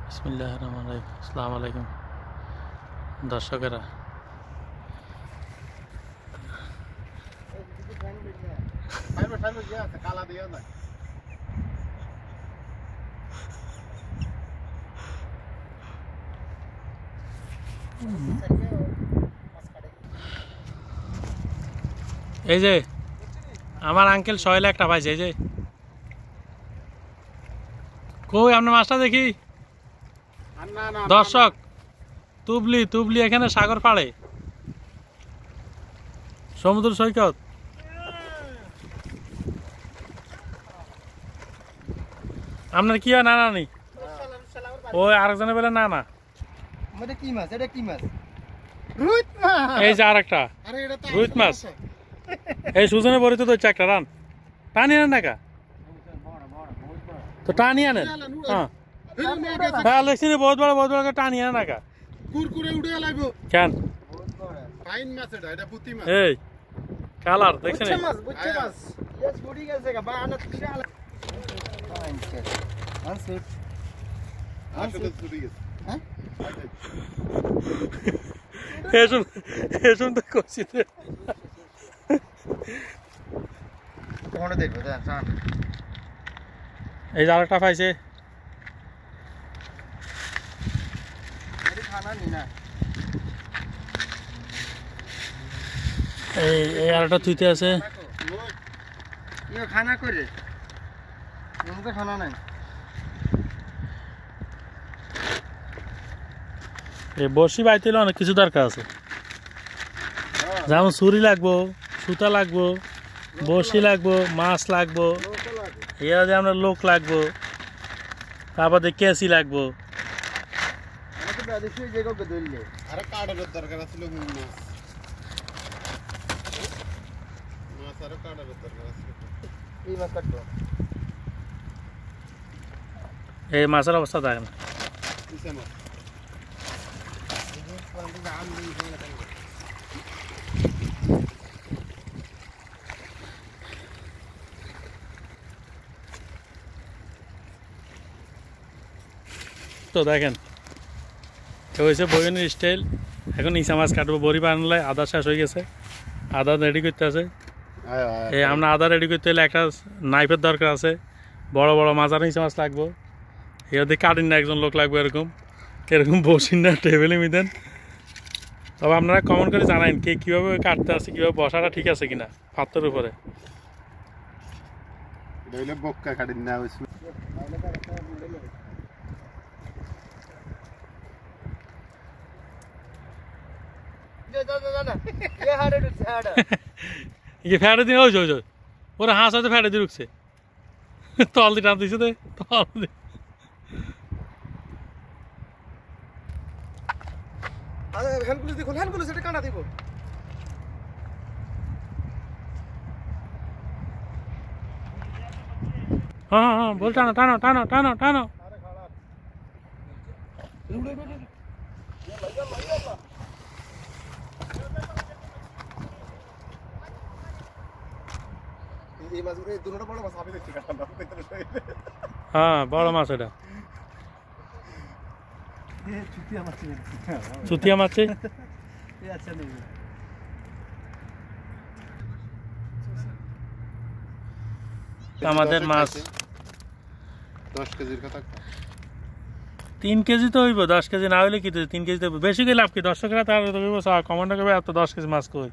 বিসমিল্লাহির রহমানির রহিম। আসসালামু আলাইকুম দর্শকেরা। এই যে আমার আঙ্কেল 6 লাখ টাকা পাইছে। এই যে কই আপনার মাছটা দেখি। দর্শক, তুবলি তুবলি এখানে সাগর পাড়ে, সমুদ্র সৈকত। আপনার কি হয়? না নানি ওই আরেকজনে বলে না না কি মাছ? এটা কি মাছ? এই যে আরেকটা রুইত মাছ। এই সুজনে বড়ি তো একটা রান টানি আনেন না কা, তো টানি আনেন। হ্যাঁ লেখছি বহুত বড় টানি আনেন না কা। কেন এই কালার দেখছেন? এসব তো করছি। এই যে আরেকটা পাইছে। এই আরেকটা থুইতে আছে। খানা করে খানা নাই। এই বড়শি বাইতে অনেক কিছু দরকার আছে, যেমন ছুরি লাগবো, সুতা লাগবো, বড়শি লাগবো, মাছ লাগবো, এর আমরা লোক লাগবো, তারপর কেসি লাগবো। এই মাছের অবস্থা দেখেন। তো দেখেন হয়েছে বইনের স্টাইল। এখন ইসা মাছ কাটবো, বড়ি বানালে আদা শেষ হয়ে গেছে, আদা রেডি করতে আছে। এই আমরা আদা রেডি করতে হলে একটা নাইফের দরকার আছে, বড় বড় মাজার ইসা মাছ লাগবো। এর দিয়ে কাটিন না একজন লোক লাগবে, এরকম বসিন না টেবিলে মিদেন। তবে আপনারা কমেন্ট করে জানাইন কে কীভাবে কাটতে আছে, কীভাবে বসাটা ঠিক আছে কিনা পাত্রের উপরে। ফ্যাটে দিয়ে ওই ওরা হাঁস হয়তো ফ্যাটে দিয়ে ঢুকছে, তল দিয়ে টান দিচ্ছে তো তল দিয়ে। হ্যাঁ হ্যাঁ বল, টানো টানো টানো টানো টানো। হ্যাঁ বড় মাছ এটা, চুতিয়া মাছ। আমাদের মাছ 10 কেজির কথা। 3 কেজি তো হইব, 10 কেজি না হইলে কি 3 কেজি তো বেশি করে লাভ কি? দর্শকরা তার কমেন্ট করবে এত 10 কেজি মাছ কই।